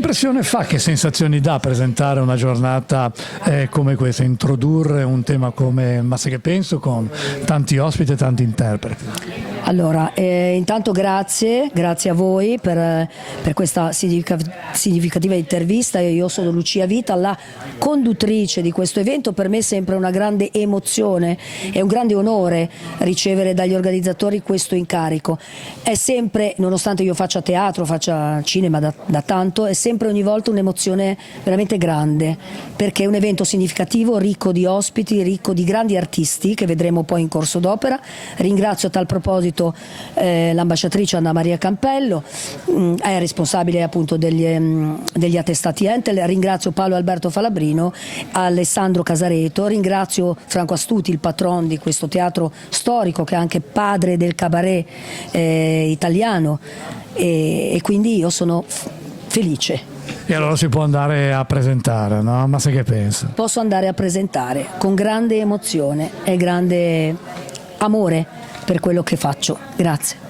impressione fa, che sensazioni dà presentare una giornata come questa, introdurre un tema come Massa che penso con tanti ospiti e tanti interpreti? Allora, intanto grazie a voi per questa significativa intervista. Io sono Lucia Vita, la conduttrice di questo evento. Per me è sempre una grande emozione e un grande onore ricevere dagli organizzatori questo incarico. È sempre, nonostante io faccia teatro, faccia cinema da tanto, è sempre ogni volta un'emozione veramente grande, perché è un evento significativo, ricco di ospiti, ricco di grandi artisti che vedremo poi in corso d'opera. Ringrazio a tal proposito l'ambasciatrice Anna Maria Campello, è responsabile appunto degli attestati Entel. Ringrazio Paolo Alberto Falabrino, Alessandro Casareto, ringrazio Franco Astuti, il patron di questo teatro storico che è anche padre del cabaret italiano, e quindi io sono felice. E allora si può andare a presentare, no? Ma sai che pensa? Posso andare a presentare con grande emozione e grande amore per quello che faccio. Grazie.